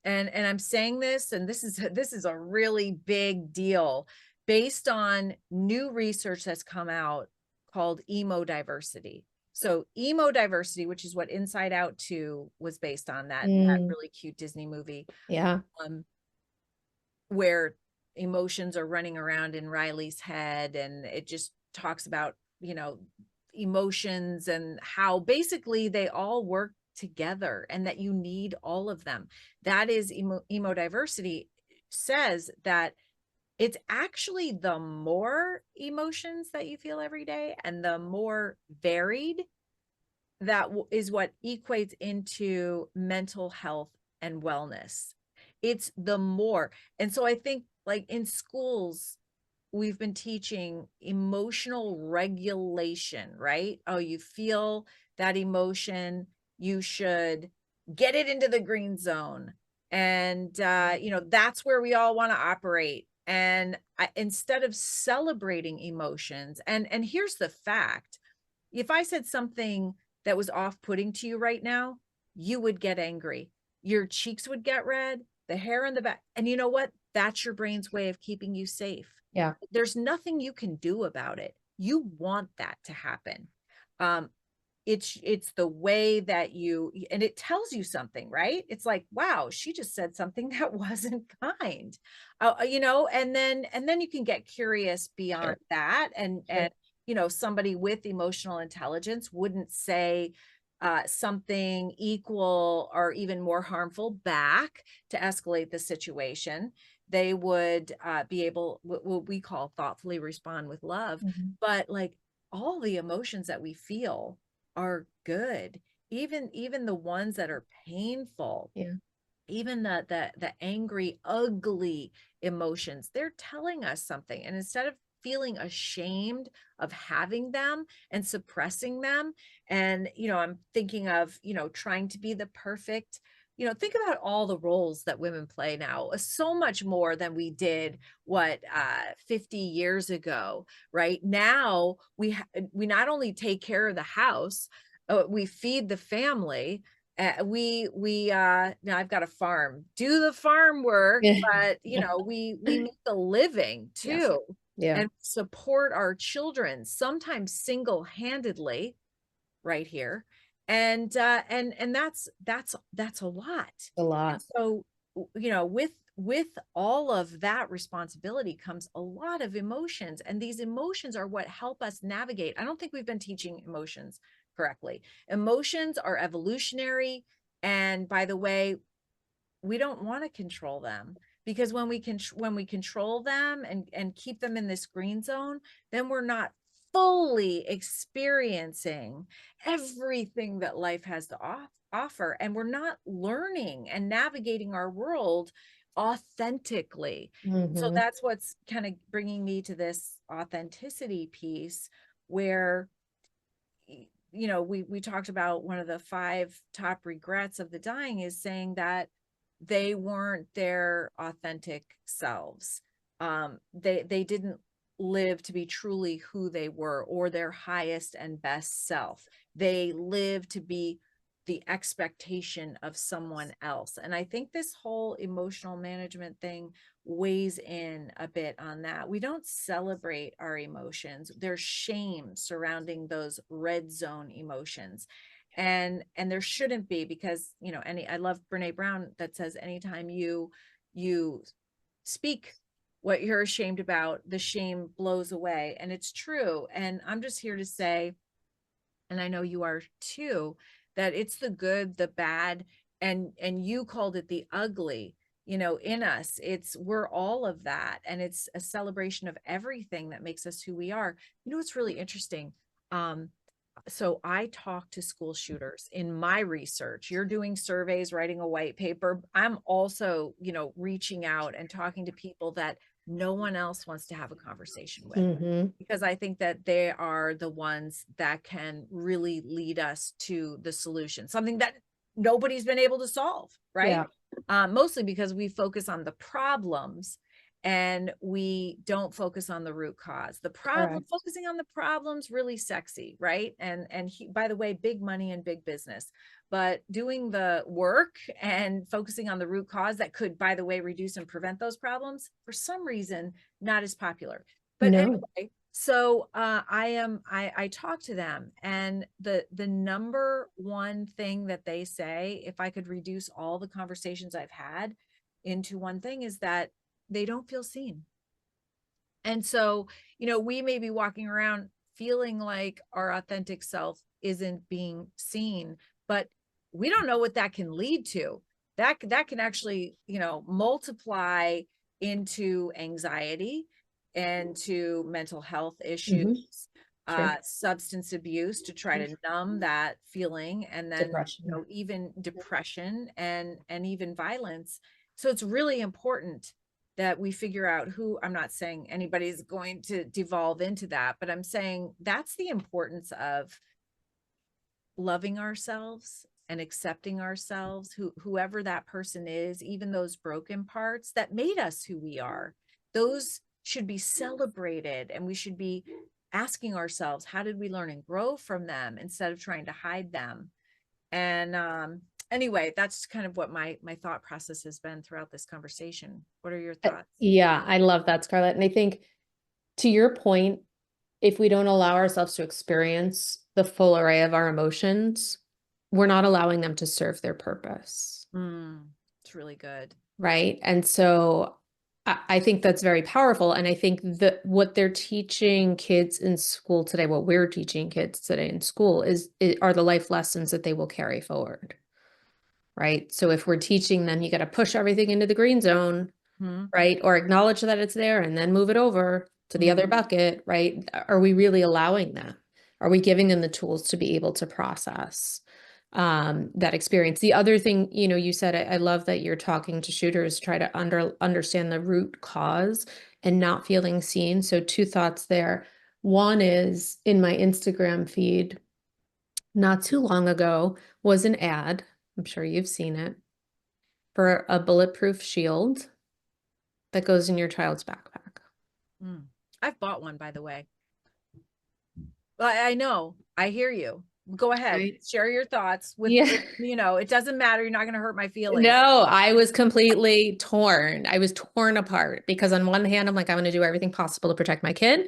And I'm saying this, and this is a really big deal based on new research that's come out called emo diversity. So emo diversity, which is what Inside Out 2 was based on, that really cute Disney movie. Yeah. Where emotions are running around in Riley's head, and it just talks about, emotions and how basically they all work together and that you need all of them. That is emo diversity says that it's actually the more emotions that you feel every day and the more varied, that is what equates into mental health and wellness. It's the more. And so I think, like, in schools, we've been teaching emotional regulation, right? Oh, you feel that emotion, you should get it into the green zone. And, that's where we all want to operate. And instead of celebrating emotions, and here's the fact, if I said something that was off-putting to you right now, you would get angry. Your cheeks would get red, the hair in the back. And you know what? That's your brain's way of keeping you safe. Yeah. There's nothing you can do about it. You want that to happen. It's the way that and it tells you something, right? It's like, wow, she just said something that wasn't kind, and then you can get curious beyond that. And somebody with emotional intelligence wouldn't say something equal or even more harmful back to escalate the situation. They would be able, what we call, thoughtfully respond with love. But like, all the emotions that we feel are good, even the ones that are painful, even the angry, ugly emotions, they're telling us something. And instead of feeling ashamed of having them and suppressing them, and I'm thinking of trying to be the perfect, think about all the roles that women play now, so much more than we did 50 years ago. Right now, we not only take care of the house, we feed the family. Now I've got a farm, do the farm work, but we make a living too. And support our children, sometimes single-handedly, right here. And that's a lot. A lot. And so, with all of that responsibility comes a lot of emotions, and these emotions are what help us navigate. I don't think we've been teaching emotions correctly. Emotions are evolutionary. And by the way, we don't want to control them, because when we control them and keep them in this green zone, then we're not fully experiencing everything that life has to offer, and we're not learning and navigating our world authentically. So that's what's kind of bringing me to this authenticity piece, where we talked about one of the 5 top regrets of the dying is saying that they weren't their authentic selves. they didn't live to be truly who they were or their highest and best self. They lived to be the expectation of someone else. And I think this whole emotional management thing weighs in a bit on that. We don't celebrate our emotions. There's shame surrounding those red zone emotions. And there shouldn't be, because, you know, I love Brene Brown that says anytime you speak what you're ashamed about, the shame blows away. And it's true. And I'm just here to say, and I know you are too, that it's the good, the bad, and you called it the ugly, you know, in us. We're all of that, and it's a celebration of everything that makes us who we are. You know, it's really interesting. So I talk to school shooters in my research. You're doing surveys, writing a white paper. I'm also, you know, reaching out and talking to people that no one else wants to have a conversation with, because I think that they are the ones that can really lead us to the solution, something that nobody's been able to solve, right? Mostly because we focus on the problems and we don't focus on the root cause. The problem, focusing on the problems, really sexy, right? And by the way, big money and big business, but doing the work and focusing on the root cause that could, by the way, reduce and prevent those problems, for some reason, not as popular. But anyway, so I talk to them, and the number one thing that they say, if I could reduce all the conversations I've had into one thing, is that they don't feel seen. And so, you know, we may be walking around feeling like our authentic self isn't being seen, but we don't know what that can lead to. That can actually, you know, multiply into anxiety and to mental health issues, substance abuse to try to numb that feeling, and then depression. You know, even depression and even violence. So it's really important that we figure out who. I'm not saying anybody's going to devolve into that, but I'm saying that's the importance of loving ourselves and accepting ourselves, whoever that person is, even those broken parts that made us who we are. Those should be celebrated, and we should be asking ourselves, how did we learn and grow from them instead of trying to hide them? And anyway, that's kind of what my thought process has been throughout this conversation. What are your thoughts? Yeah, I love that, Scarlett. And I think, to your point, if we don't allow ourselves to experience the full array of our emotions, we're not allowing them to serve their purpose. It's really good. Right. And so I think that's very powerful. And I think that what they're teaching kids in school today, what we're teaching kids today in school are the life lessons that they will carry forward. Right. So if we're teaching them, you got to push everything into the green zone, right? Or acknowledge that it's there and then move it over to the other bucket, right? Are we really allowing that? Are we giving them the tools to be able to process that experience? The other thing, you know, you said, I love that you're talking to shooters, try to understand the root cause and not feeling seen. So two thoughts there. One is, in my Instagram feed, not too long ago, was an ad, I'm sure you've seen it, for a bulletproof shield that goes in your child's backpack. I've bought one, by the way. Well, I know, I hear you. Go ahead, right? Share your thoughts with, you know, it doesn't matter. You're not going to hurt my feelings. No, I was completely torn. I was torn apart, because on one hand, I'm like, I'm going to do everything possible to protect my kid.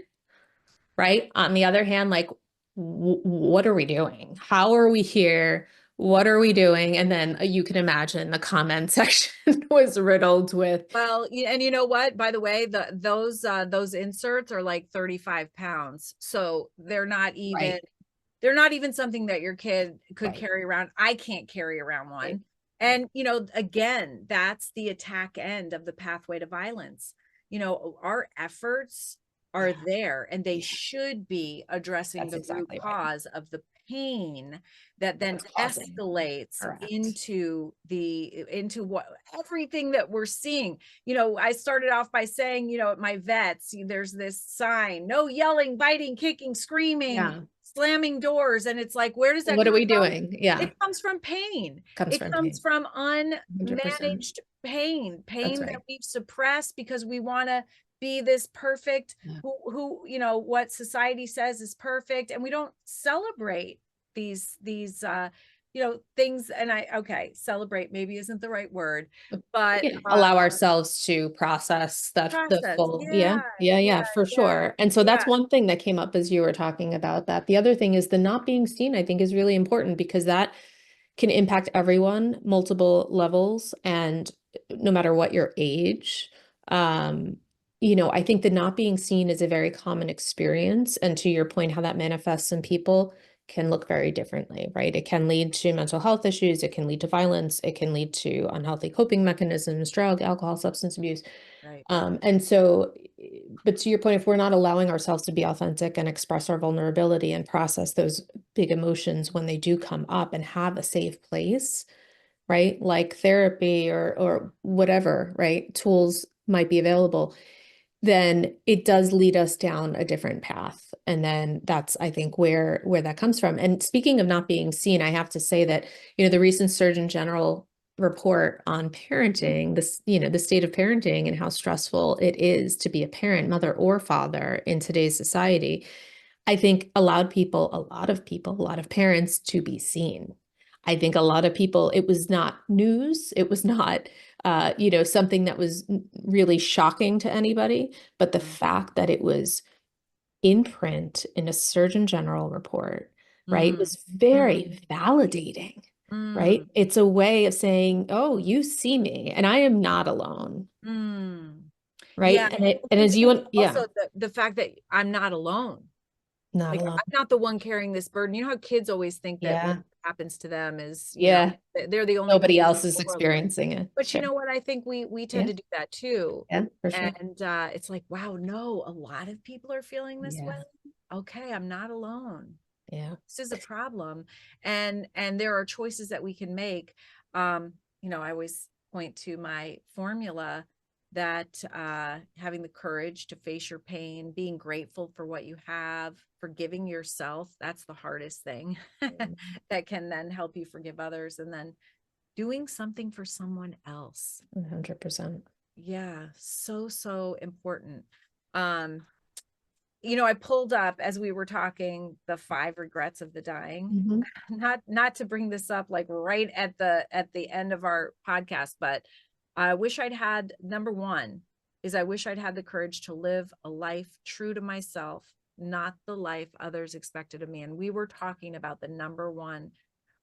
Right. On the other hand, like, what are we doing? How are we here? What are we doing? And then you can imagine the comment section was riddled with. Well, and you know what, by the way, those inserts are like 35 pounds. So they're not even, they're not even something that your kid could carry around. I can't carry around one. And, you know, again, that's the attack end of the pathway to violence. You know, our efforts are there, and they should be addressing the root cause of the pain that then escalates into what everything that we're seeing. You know, I started off by saying, you know, at my vets, there's this sign: no yelling, biting, kicking, screaming, slamming doors. And it's like, where does that what come are we from? doing? Yeah, it comes from pain. It comes from unmanaged pain 100%. that we've suppressed because we want to be this perfect, Yeah. who, you know, what society says is perfect. And we don't celebrate these, you know, things. And celebrate maybe isn't the right word, but Yeah, allow ourselves to process that the process. full, Yeah, yeah, for yeah, sure. And so yeah. that's one thing that came up as you were talking about that. The other thing is the not being seen, I think, is really important because that can impact everyone, multiple levels, and no matter what your age. Um, you know, I think the not being seen is a very common experience. And to your point, how that manifests in people can look very differently, right? It can lead to mental health issues, it can lead to violence, it can lead to unhealthy coping mechanisms, drug, alcohol, substance abuse. Right. And so, but to your point, if we're not allowing ourselves to be authentic and express our vulnerability and process those big emotions when they do come up and have a safe place, right? Like therapy or whatever, right? Tools might be available, then it does lead us down a different path. And then that's, I think, where that comes from. And speaking of not being seen, I have to say that, you know, the recent Surgeon General report on parenting, this, you know, the state of parenting and how stressful it is to be a parent, mother or father in today's society, I think allowed people, a lot of parents to be seen. I think a lot of people, it was not news. It was not, you know, something that was really shocking to anybody. But the Mm, fact that it was in print in a Surgeon General report, right, mm, was very validating, mm, right? It's a way of saying, oh, you see me and I am not alone, mm. Yeah. right? And I as think you, also yeah, the fact that I'm not alone. not Like alone. I'm not the one carrying this burden. You know how kids always think that what Yeah. happens to them is, you know, Yeah. they're the only Nobody person else in is the world. experiencing it. But you Sure. know what? I think we tend Yeah. to do that too. Yeah, for sure. And it's like, wow, no, a lot of people are feeling this way. Yeah. Okay, I'm not alone. Yeah. This is a problem. And there are choices that we can make. You know, I always point to my formula that having the courage to face your pain, being grateful for what you have, forgiving yourself, that's the hardest thing that can then help you forgive others, and then doing something for someone else. 100%. Yeah, so, so important. Um, you know, I pulled up as we were talking the 5 regrets of the dying. Mhm. Not to bring this up like right at the end of our podcast, but I wish I'd had number 1 is I wish I'd had the courage to live a life true to myself, not the life others expected of me. And we were talking about the number 1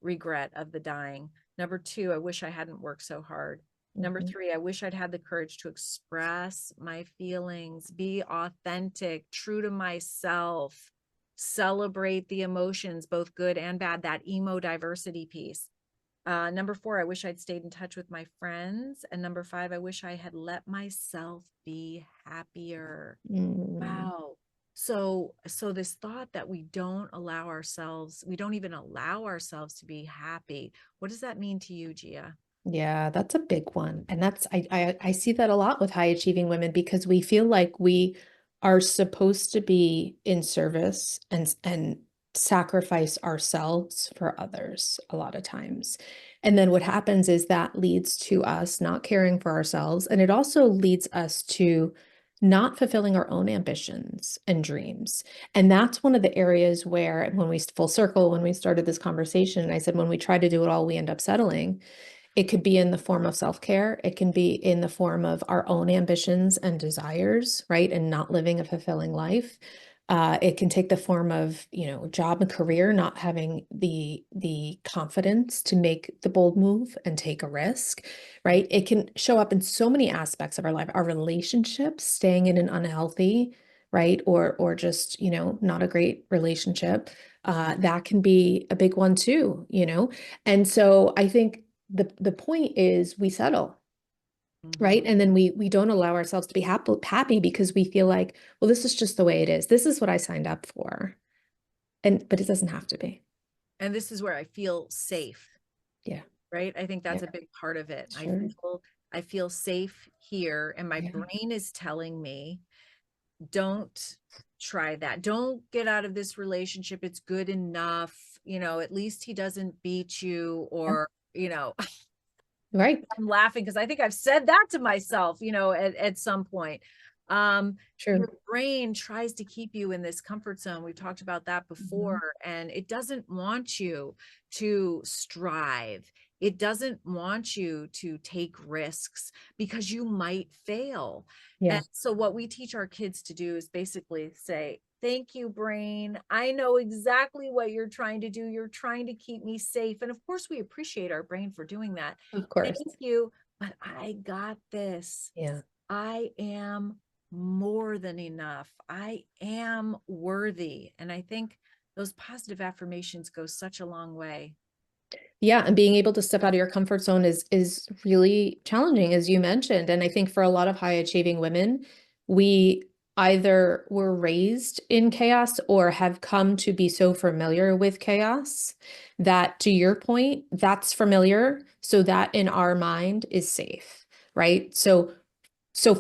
regret of the dying. Number 2, I wish I hadn't worked so hard. Number Mhm. 3, I wish I'd had the courage to express my feelings, be authentic, true to myself, celebrate the emotions, both good and bad, that emo diversity piece. Number 4, I wish I'd stayed in touch with my friends. And number 5, I wish I had let myself be happier. Mm. Wow. So this thought that we don't allow ourselves, we don't even allow ourselves to be happy. What does that mean to you, Gia? Yeah, that's a big one. And that's I see that a lot with high achieving women because we feel like we are supposed to be in service and sacrifice ourselves for others a lot of times. And then what happens is that leads to us not caring for ourselves. And it also leads us to not fulfilling our own ambitions and dreams. And that's one of the areas where when we full circle, when we started this conversation, I said, when we try to do it all, we end up settling. It could be in the form of self-care. It can be in the form of our own ambitions and desires, right? And not living a fulfilling life. It can take the form of, you know, job and career, not having the confidence to make the bold move and take a risk, right? It can show up in so many aspects of our life, our relationships, staying in an unhealthy, right? Or just, you know, not a great relationship. That can be a big one too, you know? And so I think the point is we settle, right? And then we don't allow ourselves to be happy because we feel like, well, this is just the way it is. This is what I signed up for. But it doesn't have to be. And this is where I feel safe, Yeah. right? I think that's Yeah. a big part of it. Sure. I feel safe here, and my Yeah. brain is telling me, don't try that. Don't get out of this relationship. It's good enough. You know, at least he doesn't beat you, Yeah. or, you know, Right. I'm laughing because I think I've said that to myself, you know, at some point. True. Your brain tries to keep you in this comfort zone. We've talked about that before, and it doesn't want you to strive. It doesn't want you to take risks because you might fail. Yeah. And so what we teach our kids to do is basically say, thank you, brain. I know exactly what you're trying to do. You're trying to keep me safe. And of course, we appreciate our brain for doing that. Of course. Thank you, but I got this. Yeah. I am more than enough. I am worthy. And I think those positive affirmations go such a long way. Yeah, and being able to step out of your comfort zone is really challenging, as you mentioned. And I think for a lot of high achieving women, we either were raised in chaos or have come to be so familiar with chaos that, to your point, that's familiar, so that in our mind is safe, right? So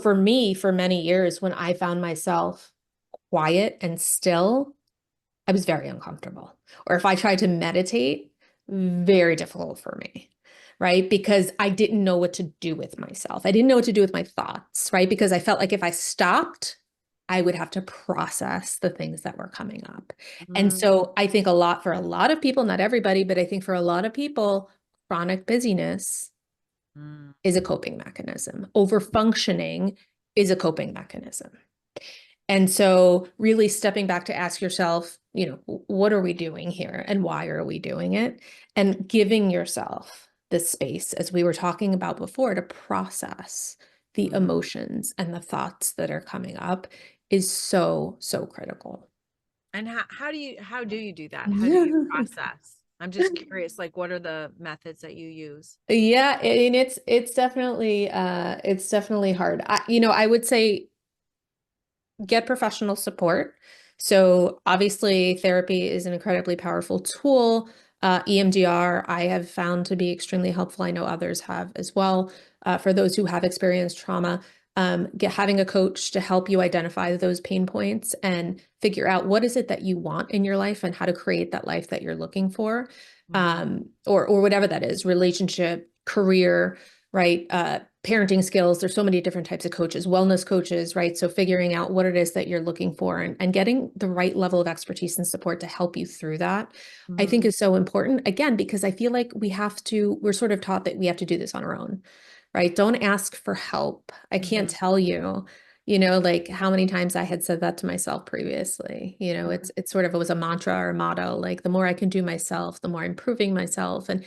for me, for many years, when I found myself quiet and still, I was very uncomfortable. Or if I tried to meditate, very difficult for me, right? Because I didn't know what to do with myself. I didn't know what to do with my thoughts, right? Because I felt like if I stopped, I would have to process the things that were coming up. And so I think for a lot of people, not everybody, but I think for a lot of people, chronic busyness Mm. is a coping mechanism. Overfunctioning is a coping mechanism. And so really stepping back to ask yourself, what are we doing here and why are we doing it? And giving yourself the space, as we were talking about before, to process the emotions and the thoughts that are coming up is so, so critical. And how do you do that? How do you process? I'm just curious, like, what are the methods that you use? Yeah, and it's definitely hard. I would say get professional support. So obviously therapy is an incredibly powerful tool. EMDR, I have found to be extremely helpful. I know others have as well. For those who have experienced trauma, having a coach to help you identify those pain points and figure out what is it that you want in your life and how to create that life that you're looking for, or whatever that is, relationship, career, right? Parenting skills. There's so many different types of coaches, wellness coaches, right? So figuring out what it is that you're looking for and getting the right level of expertise and support to help you through that, I think is so important. Again, because I feel like we're sort of taught that we have to do this on our own, right? Don't ask for help. I can't tell you, like how many times I had said that to myself previously. It's sort of, it was a mantra or a motto, like the more I can do myself, the more I'm improving myself. And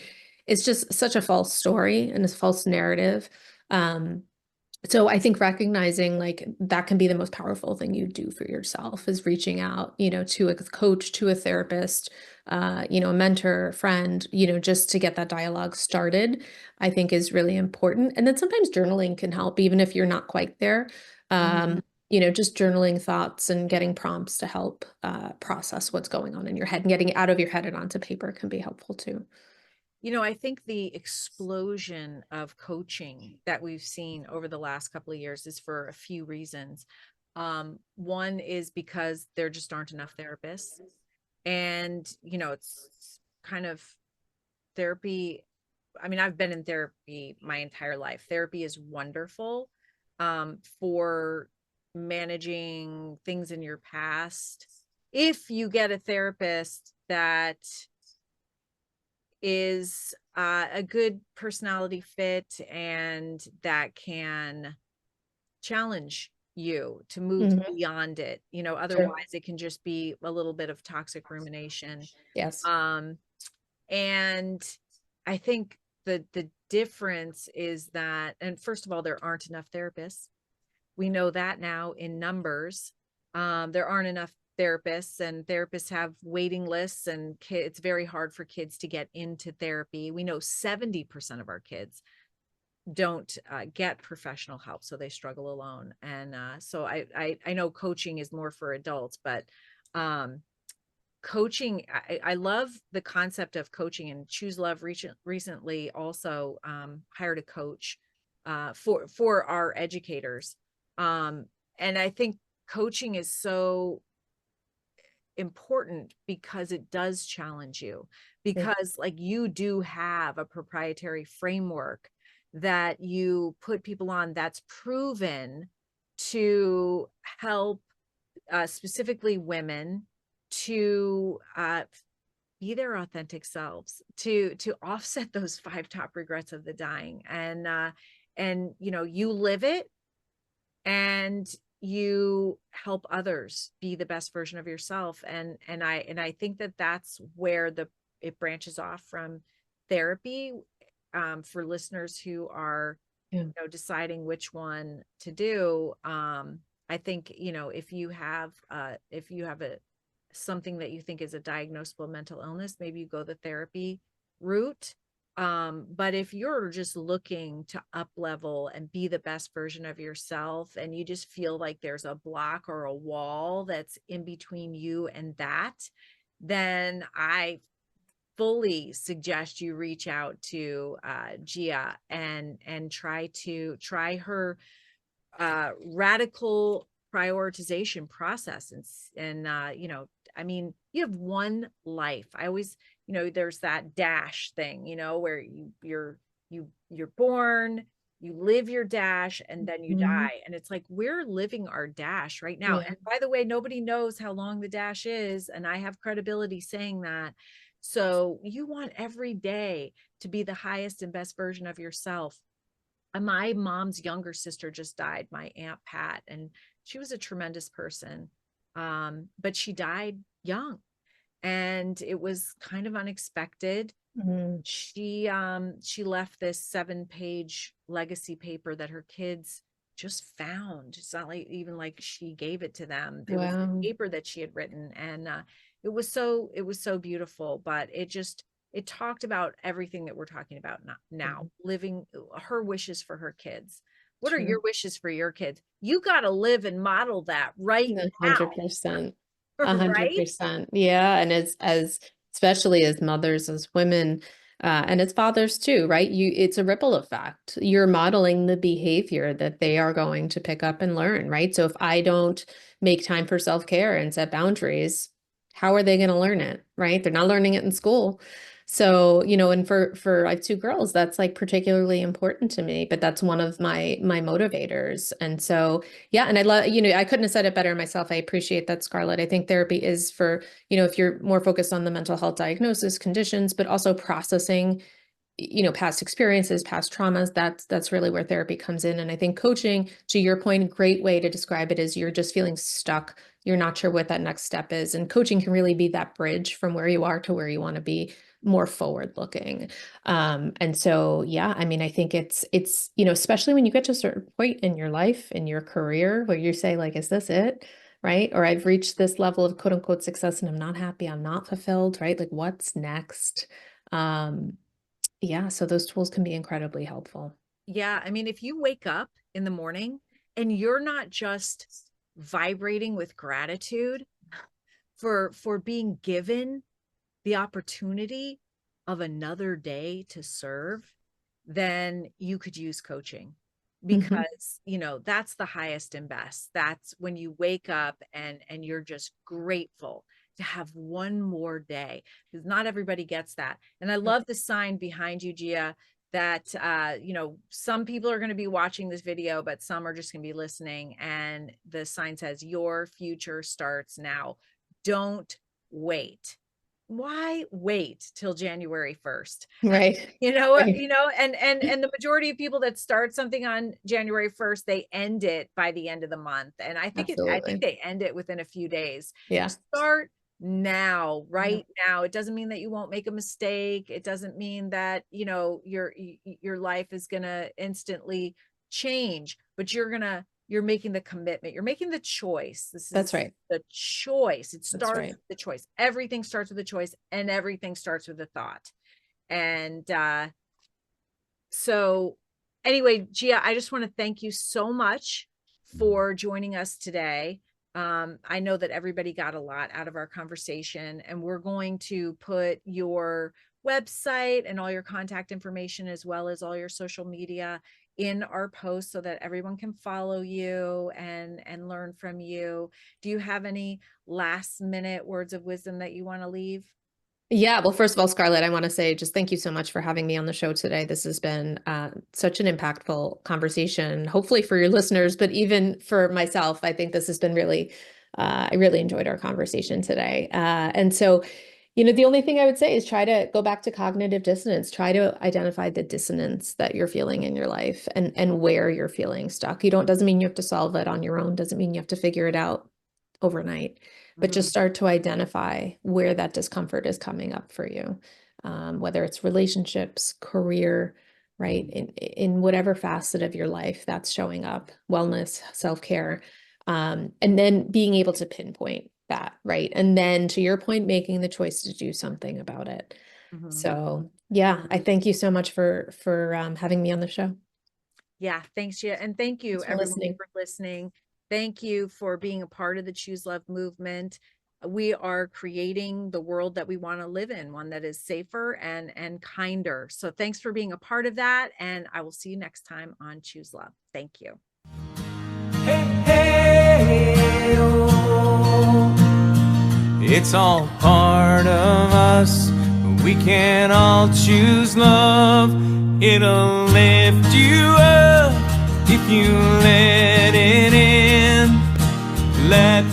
it's just such a false story and a false narrative. So I think recognizing like that can be the most powerful thing you do for yourself is reaching out, to a coach, to a therapist, a mentor, a friend, just to get that dialogue started, I think is really important. And then sometimes journaling can help, even if you're not quite there. Just journaling thoughts and getting prompts to help process what's going on in your head, and getting it out of your head and onto paper can be helpful too. I think the explosion of coaching that we've seen over the last couple of years is for a few reasons. One is because there just aren't enough therapists. And, it's kind of therapy. I mean, I've been in therapy my entire life. Therapy is wonderful for managing things in your past. If you get a therapist that is a good personality fit and that can challenge you to move beyond it. Otherwise it can just be a little bit of toxic rumination. Yes. And I think the difference is that, and first of all, there aren't enough therapists. We know that now in numbers. There aren't enough therapists, and therapists have waiting lists, and it's very hard for kids to get into therapy. We know 70% of our kids don't get professional help, so they struggle alone. And so I know coaching is more for adults, but coaching, I love the concept of coaching, and Choose Love recently also hired a coach for our educators. And I think coaching is so important because it does challenge you, because like you do have a proprietary framework that you put people on that's proven to help specifically women to be their authentic selves, to offset those 5 top regrets of the dying. And you know, you live it, and you help others be the best version of yourself. And I think that that's where it branches off from therapy. For listeners who are, Yeah. you know, deciding which one to do, I think, you know, if you have a something that you think is a diagnosable mental illness, maybe you go the therapy route. But if you're just looking to up level and be the best version of yourself, and you just feel like there's a block or a wall that's in between you and that, then I fully suggest you reach out to Gia and try her radical prioritization process. And you know, I mean, you have one life. I always, you know, there's that dash thing, you know, where you're born, you live your dash, and then you Mhm. die. And it's like, we're living our dash right now. Yeah. And by the way, nobody knows how long the dash is, and I have credibility saying that. So you want every day to be the highest and best version of yourself. My mom's younger sister just died, my Aunt Pat, and she was a tremendous person. But she died young, and it was kind of unexpected. Mhm. She left this 7-page legacy paper that her kids just found. It's not like even like she gave it to them. It was a Wow. paper that she had written, and it was so beautiful. But it talked about everything that we're talking about now, Mhm. living her wishes for her kids. What are True. your wishes for your kids? You got to live and model that right now. 100%. Right? 100%. Yeah. And as especially as mothers, as women, and as fathers too, right? It's a ripple effect. You're modeling the behavior that they are going to pick up and learn, right? So if I don't make time for self-care and set boundaries, how are they going to learn it, right? They're not learning it in school. So, you know, and for I have 2 girls, that's like particularly important to me, but that's one of my motivators. And so, yeah, and I love, you know, I couldn't have said it better myself. I appreciate that, Scarlett. I think therapy is for, you know, if you're more focused on the mental health diagnosis, conditions, but also processing, you know, past experiences, past traumas, that's really where therapy comes in. And I think coaching, to your point, a great way to describe it is you're just feeling stuck. You're not sure what that next step is. And coaching can really be that bridge from where you are to where you want to be, more forward looking. And so, yeah, I mean, I think it's, you know, especially when you get to a certain point in your life, in your career, where you say, like, is this it? Right? Or I've reached this level of quote unquote success and I'm not happy, I'm not fulfilled, right? Like, what's next? Yeah, so those tools can be incredibly helpful. Yeah, I mean, if you wake up in the morning and you're not just vibrating with gratitude for being given the opportunity of another day to serve, then you could use coaching, Mhm. because, you know, that's the highest and best. That's when you wake up and you're just grateful to have one more day, because not everybody gets that. And I love the sign behind you, Gia, that you know, some people are going to be watching this video, but some are just going to be listening. And the sign says, "Your future starts now. Don't wait." Why wait till January 1st? Right. You Right. know, and the majority of people that start something on January 1st, they end it by the end of the month. And I think Absolutely. they end it within a few days. Yeah. Start now, Yeah. right now. It doesn't mean that you won't make a mistake. It doesn't mean that, you know, your life is gonna instantly change, but you're making the commitment. You're making the choice. This is That's right. the choice. It That's starts right. with the choice. Everything starts with a choice, and everything starts with a thought. And so anyway, Gia, I just want to thank you so much for joining us today. I know that everybody got a lot out of our conversation, and we're going to put your website and all your contact information, as well as all your social media, in our post so that everyone can follow you and learn from you. Do you have any last minute words of wisdom that you want to leave? Yeah, well, first of all, Scarlett, I want to say just thank you so much for having me on the show today. This has been such an impactful conversation, hopefully for your listeners, but even for myself, I think this has been really, I really enjoyed our conversation today. And so, the only thing I would say is try to go back to cognitive dissonance, try to identify the dissonance that you're feeling in your life and where you're feeling stuck. Doesn't mean you have to solve it on your own, doesn't mean you have to figure it out overnight, but just start to identify where that discomfort is coming up for you, whether it's relationships, career, right? In whatever facet of your life that's showing up, wellness, self-care, and then being able to pinpoint that, right? And then to your point, making the choice to do something about it. So yeah, I thank you so much for having me on the show. Yeah, thanks, Gia. And thank you Thanks for everyone listening. for listening. Thank you for being a part of the Choose Love movement. We are creating the world that we want to live in, one that is safer and kinder. So thanks for being a part of that. And I will see you next time on Choose Love. Thank you. Hey, hey, oh. It's all part of us. We can all choose love. It'll lift you up if you let it in. Let